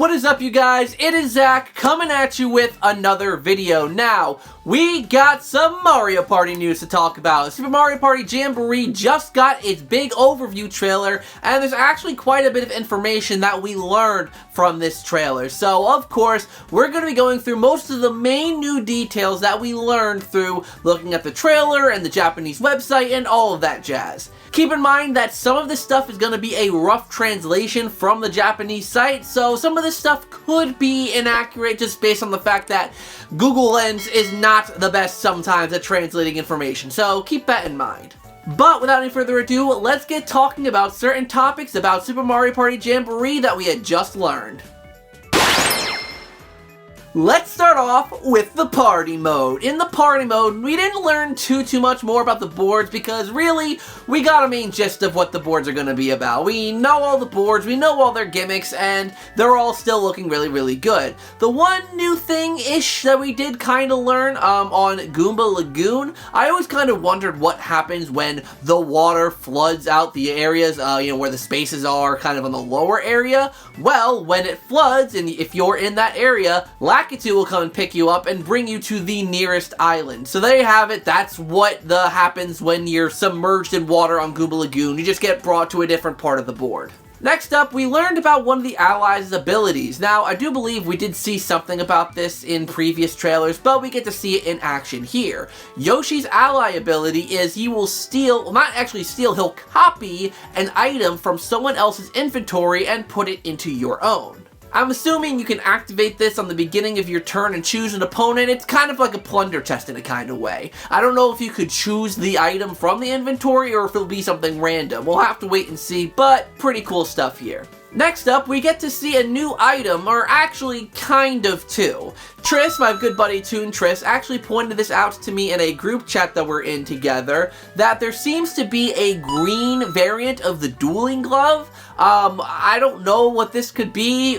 What is up, you guys? It is Zach coming at you with another video. Now, we got some Mario Party news to talk about. Super Mario Party Jamboree just got its big overview trailer, and there's actually quite a bit of information that we learned from this trailer. So, of course, we're going to be going through most of the main new details that we learned through looking at the trailer and the Japanese website and all of that jazz. Keep in mind that some of this stuff is going to be a rough translation from the Japanese site, so some of this stuff could be inaccurate just based on the fact that Google Lens is not the best sometimes at translating information, so keep that in mind. But without any further ado, let's get talking about certain topics about Super Mario Party Jamboree that we had just learned. Let's start off with the party mode. In the party mode, we didn't learn too much more about the boards because really, we got a main gist of what the boards are going to be about. We know all the boards, we know all their gimmicks, and they're all still looking really good. The one new thing-ish that we did kind of learn on Goomba Lagoon, I always kind of wondered what happens when the water floods out the areas, where the spaces are kind of on the lower area. Well, when it floods, and if you're in that area, Lakitu will come and pick you up and bring you to the nearest island. So there you have it. That's what happens when you're submerged in water on Goomba Lagoon. You just get brought to a different part of the board. Next up, we learned about one of the allies' abilities. Now, I do believe we did see something about this in previous trailers, but we get to see it in action here. Yoshi's ally ability is he will steal, well, not actually steal, he'll copy an item from someone else's inventory and put it into your own. I'm assuming you can activate this on the beginning of your turn and choose an opponent. It's kind of like a plunder test in a kind of way. I don't know if you could choose the item from the inventory or if it'll be something random. We'll have to wait and see, but pretty cool stuff here. Next up, we get to see a new item, or actually kind of two. Tris, my good buddy Toon Tris, actually pointed this out to me in a group chat that we're in together, that there seems to be a green variant of the dueling glove. I don't know what this could be.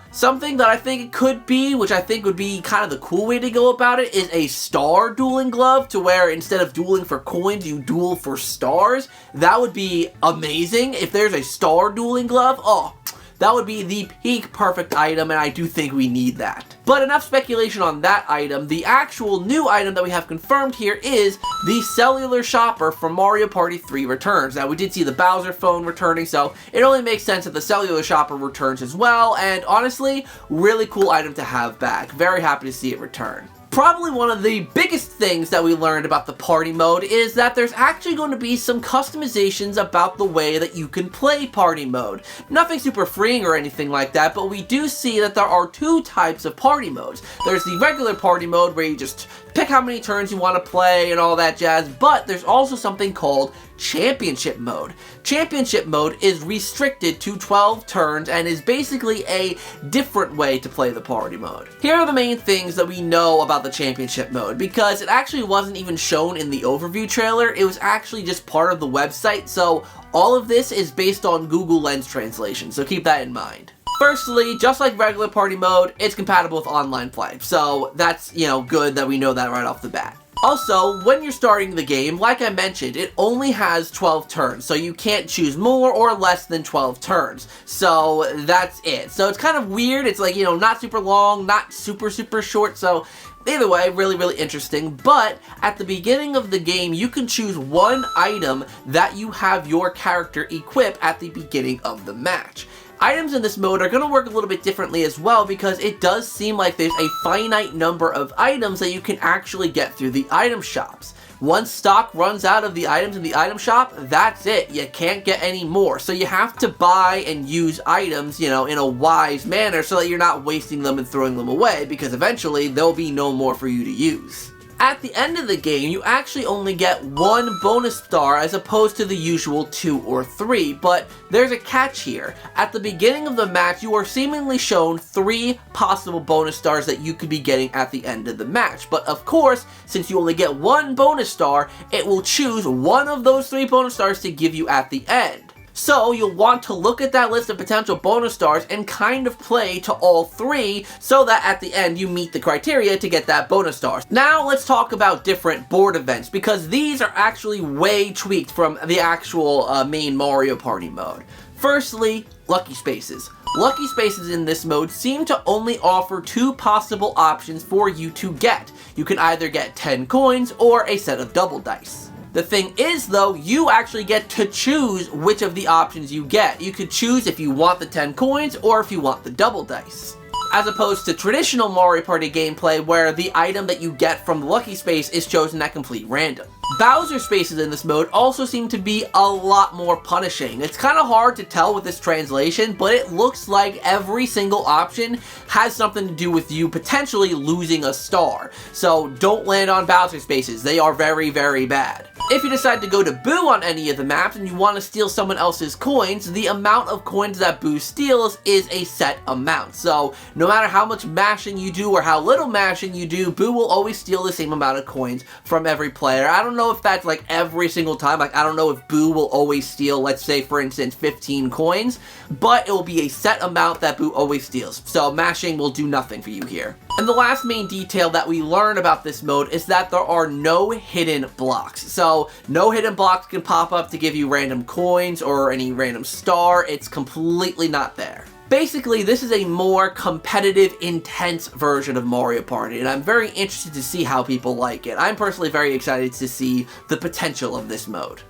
Something that I think it could be, which I think would be kind of the cool way to go about it, is a star dueling glove, to where instead of dueling for coins, you duel for stars. That would be amazing if there's a star dueling glove. Oh, that would be the peak perfect item, and I do think we need that. But enough speculation on that item. The actual new item that we have confirmed here is the cellular shopper from Mario Party 3 returns. Now, we did see the Bowser phone returning, so it only makes sense that the cellular shopper returns as well, and honestly, really cool item to have back. Very happy to see it return. Probably one of the biggest things that we learned about the party mode is that there's actually going to be some customizations about the way that you can play party mode. Nothing super freeing or anything like that, but we do see that there are two types of party modes. There's the regular party mode where you just pick how many turns you want to play and all that jazz, but there's also something called Championship mode. Championship mode is restricted to 12 turns and is basically a different way to play the party mode. Here are the main things that we know about the Championship mode, because it actually wasn't even shown in the overview trailer. It was actually just part of the website, so all of this is based on Google Lens translation, so keep that in mind. Firstly, just like regular party mode, it's compatible with online play, so that's, good that we know that right off the bat. Also, when you're starting the game, like I mentioned, it only has 12 turns, so you can't choose more or less than 12 turns. So that's it. So it's kind of weird. It's like, not super long, not super short, so either way, really interesting. But at the beginning of the game, you can choose one item that you have your character equip at the beginning of the match. Items in this mode are going to work a little bit differently as well, because it does seem like there's a finite number of items that you can actually get through the item shops. Once stock runs out of the items in the item shop, that's it. You can't get any more. So you have to buy and use items, in a wise manner so that you're not wasting them and throwing them away, because eventually there'll be no more for you to use. At the end of the game, you actually only get one bonus star as opposed to the usual 2 or 3, but there's a catch here. At the beginning of the match, you are seemingly shown 3 possible bonus stars that you could be getting at the end of the match. But of course, since you only get one bonus star, it will choose one of those 3 bonus stars to give you at the end. So you'll want to look at that list of potential bonus stars and kind of play to all 3 so that at the end you meet the criteria to get that bonus star. Now let's talk about different board events, because these are actually way tweaked from the actual main Mario Party mode. Firstly, Lucky Spaces. Lucky spaces in this mode seem to only offer 2 possible options for you to get. You can either get 10 coins or a set of double dice. The thing is though, you actually get to choose which of the options you get. You could choose if you want the 10 coins or if you want the double dice. As opposed to traditional Mario Party gameplay where the item that you get from the lucky space is chosen at complete random. Bowser spaces in this mode also seem to be a lot more punishing. It's kind of hard to tell with this translation, but it looks like every single option has something to do with you potentially losing a star. So don't land on Bowser spaces, they are very, very bad. If you decide to go to Boo on any of the maps and you want to steal someone else's coins, the amount of coins that Boo steals is a set amount. So no matter how much mashing you do or how little mashing you do, Boo will always steal the same amount of coins from every player. I don't know if that's like every single time, like I don't know if Boo will always steal, let's say for instance 15 coins, but it will be a set amount that Boo always steals. So mashing will do nothing for you here. And the last main detail that we learn about this mode is that there are no hidden blocks. So no hidden blocks can pop up to give you random coins or any random star. It's completely not there. Basically, this is a more competitive, intense version of Mario Party, and I'm very interested to see how people like it. I'm personally very excited to see the potential of this mode.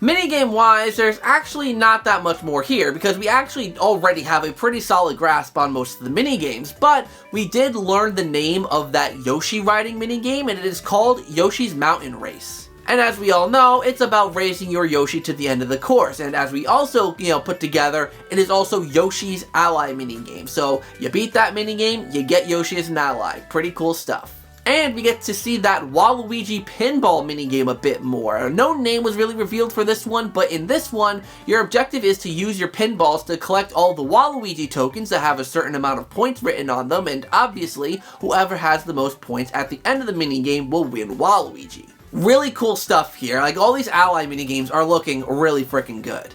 Minigame-wise, there's actually not that much more here, because we actually already have a pretty solid grasp on most of the minigames, but we did learn the name of that Yoshi riding minigame, and it is called Yoshi's Mountain Race. And as we all know, it's about racing your Yoshi to the end of the course. And as we also, put together, it is also Yoshi's ally minigame. So you beat that minigame, you get Yoshi as an ally. Pretty cool stuff. And we get to see that Waluigi pinball minigame a bit more. No name was really revealed for this one, but in this one, your objective is to use your pinballs to collect all the Waluigi tokens that have a certain amount of points written on them, and obviously, whoever has the most points at the end of the minigame will win Waluigi. Really cool stuff here. Like, all these ally minigames are looking really freaking good.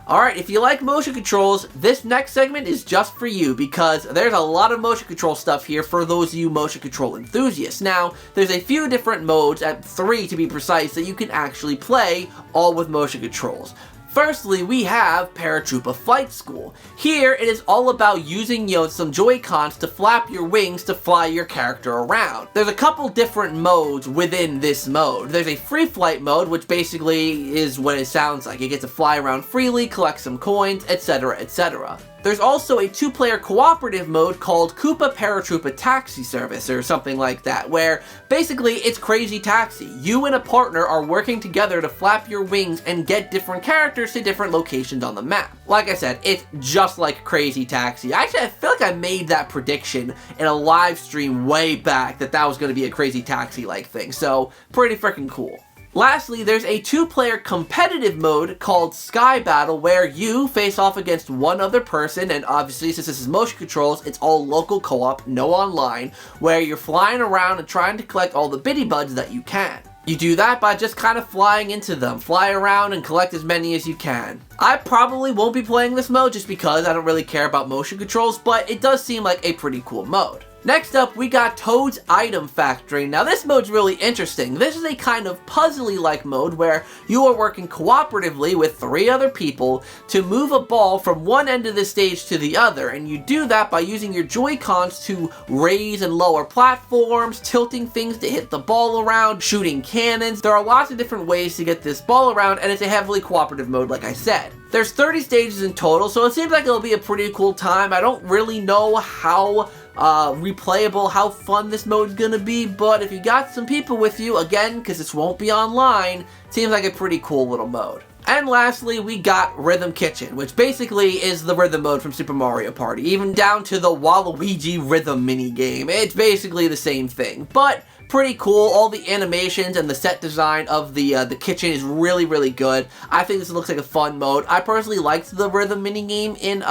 Alright, if you like motion controls, this next segment is just for you because there's a lot of motion control stuff here for those of you motion control enthusiasts. Now, there's a few different modes, at 3 to be precise, that you can actually play, all with motion controls. Firstly, we have Paratroopa Flight School. Here, it is all about using, some Joy-Cons to flap your wings to fly your character around. There's a couple different modes within this mode. There's a free flight mode, which basically is what it sounds like. You get to fly around freely, collect some coins, etc., etc. There's also a 2-player cooperative mode called Koopa Paratroopa Taxi Service, or something like that, where basically it's Crazy Taxi. You and a partner are working together to flap your wings and get different characters to different locations on the map. Like I said, it's just like Crazy Taxi. Actually, I feel like I made that prediction in a live stream way back that was going to be a Crazy Taxi-like thing, so pretty freaking cool. Lastly, there's a 2-player competitive mode called Sky Battle where you face off against one other person, and obviously since this is motion controls, it's all local co-op, no online, where you're flying around and trying to collect all the bitty buds that you can. You do that by just kind of flying into them, fly around and collect as many as you can. I probably won't be playing this mode just because I don't really care about motion controls, but it does seem like a pretty cool mode. Next up, we got Toad's Item Factory. Now this mode's really interesting. This is a kind of puzzly-like mode where you are working cooperatively with 3 other people to move a ball from one end of the stage to the other, and you do that by using your Joy-Cons to raise and lower platforms, tilting things to hit the ball around, shooting cannons. There are lots of different ways to get this ball around, and it's a heavily cooperative mode like I said. There's 30 stages in total, so it seems like it'll be a pretty cool time. I don't really know how replayable, how fun this mode's gonna be, but if you got some people with you, again, because this won't be online, seems like a pretty cool little mode. And lastly, we got Rhythm Kitchen, which basically is the rhythm mode from Super Mario Party, even down to the Waluigi rhythm minigame. It's basically the same thing, but pretty cool. All the animations and the set design of the kitchen is really, really good. I think this looks like a fun mode. I personally liked the rhythm minigame in,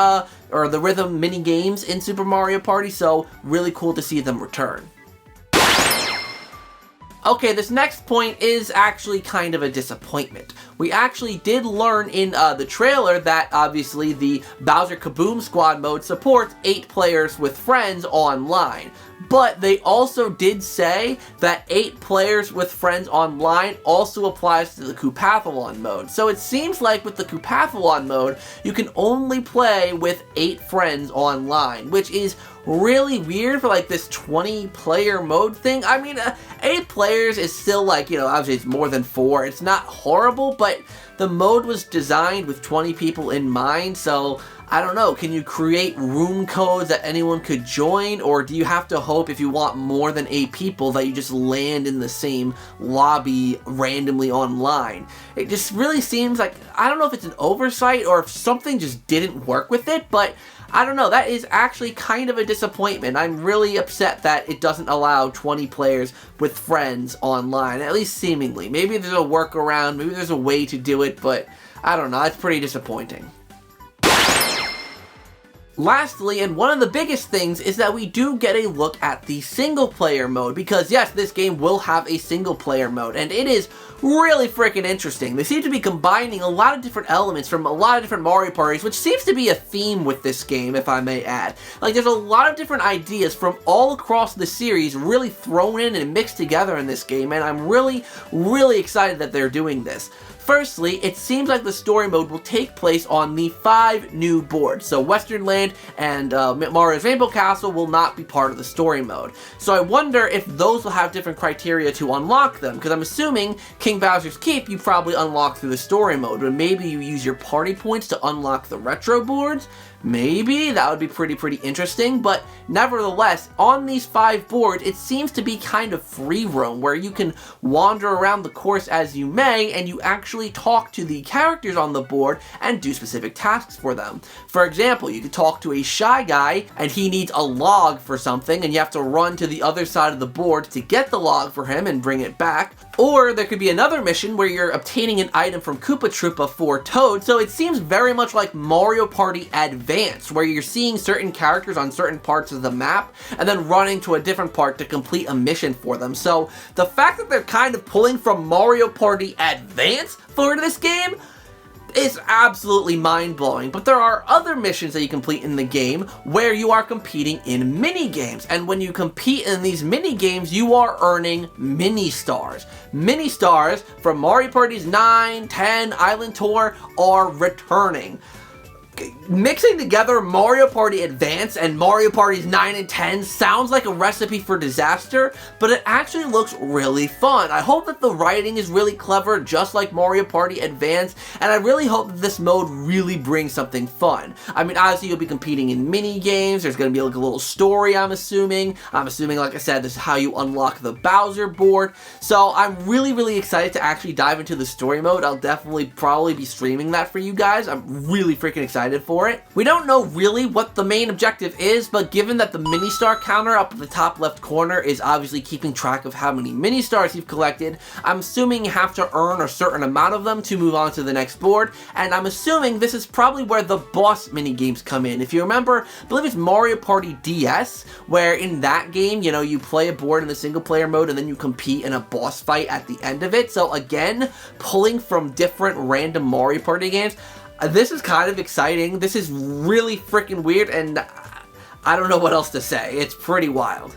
or the rhythm minigames in Super Mario Party, so really cool to see them return. Okay, this next point is actually kind of a disappointment. We actually did learn in the trailer that obviously the Bowser Kaboom Squad mode supports 8 players with friends online. but they also did say that 8 players with friends online also applies to the Koopathalon mode. So it seems like with the Koopathalon mode, you can only play with 8 friends online, which is really weird for like this 20-player mode thing. I mean, 8 players is still like, you know, obviously it's more than 4. It's not horrible, but the mode was designed with 20 people in mind, so I don't know, can you create room codes that anyone could join, or do you have to hope if you want more than 8 people that you just land in the same lobby randomly online? It just really seems like, I don't know if it's an oversight or if something just didn't work with it, but I don't know, that is actually kind of a disappointment. I'm really upset that it doesn't allow 20 players with friends online, at least seemingly. Maybe there's a workaround, maybe there's a way to do it, but I don't know, it's pretty disappointing. Lastly, and one of the biggest things, is that we do get a look at the single player mode, because yes, this game will have a single player mode, and it is really freaking interesting. They seem to be combining a lot of different elements from a lot of different Mario Parties, which seems to be a theme with this game, if I may add. Like, there's a lot of different ideas from all across the series really thrown in and mixed together in this game, and I'm really, really excited that they're doing this. Firstly, it seems like the story mode will take place on the 5 new boards. So Western Land and Mario's Rainbow Castle will not be part of the story mode. So I wonder if those will have different criteria to unlock them, because I'm assuming King Bowser's Keep you probably unlock through the story mode, but maybe you use your party points to unlock the retro boards? Maybe, that would be pretty interesting, but nevertheless, on these 5 boards, it seems to be kind of free roam, where you can wander around the course as you may, and you actually talk to the characters on the board and do specific tasks for them. For example, you could talk to a Shy Guy, and he needs a log for something, and you have to run to the other side of the board to get the log for him and bring it back. Or there could be another mission where you're obtaining an item from Koopathalon for Toad, so it seems very much like Mario Party Advance, where you're seeing certain characters on certain parts of the map, and then running to a different part to complete a mission for them. So the fact that they're kind of pulling from Mario Party Advance for this game is absolutely mind-blowing, but there are other missions that you complete in the game where you are competing in mini-games, and when you compete in these mini-games, you are earning mini-stars. Mini-stars from Mario Parties 9, 10, Island Tour are returning. Mixing together Mario Party Advance and Mario Parties 9 and 10 sounds like a recipe for disaster, but it actually looks really fun. I hope that the writing is really clever, just like Mario Party Advance, and I really hope that this mode really brings something fun. I mean, obviously you'll be competing in mini games, there's going to be like a little story, I'm assuming, like I said, this is how you unlock the Bowser board, so I'm really excited to actually dive into the story mode. I'll definitely probably be streaming that for you guys. I'm really freaking excited for it. We don't know really what the main objective is, but given that the mini star counter up at the top left corner is obviously keeping track of how many mini stars you've collected, I'm assuming you have to earn a certain amount of them to move on to the next board, and I'm assuming this is probably where the boss mini games come in. If you remember, I believe it's Mario Party DS, where in that game, you know, you play a board in the single player mode and then you compete in a boss fight at the end of it. So again, pulling from different random Mario Party games. This is kind of exciting. This is really freaking weird, and I don't know what else to say. It's pretty wild.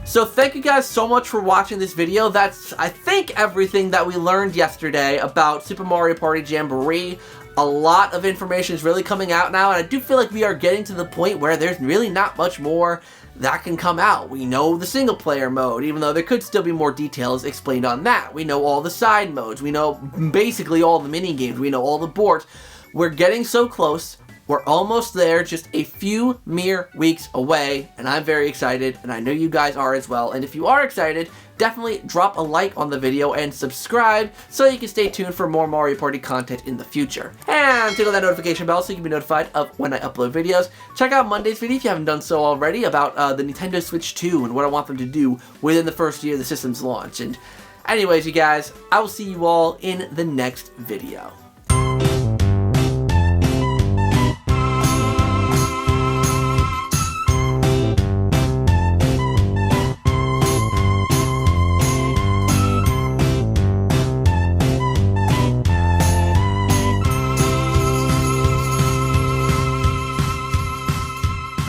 So thank you guys so much for watching this video. That's, I think, everything that we learned yesterday about Super Mario Party Jamboree. A lot of information is really coming out now, and I do feel like we are getting to the point where there's really not much more that can come out. We know the single player mode, even though there could still be more details explained on that. We know all the side modes. We know basically all the mini games. We know all the boards. We're getting so close. We're almost there, just a few mere weeks away, and I'm very excited, and I know you guys are as well. And if you are excited, definitely drop a like on the video and subscribe so you can stay tuned for more Mario Party content in the future. And tickle that notification bell so you can be notified of when I upload videos. Check out Monday's video if you haven't done so already about the Nintendo Switch 2 and what I want them to do within the first year of the system's launch. And anyways, you guys, I will see you all in the next video.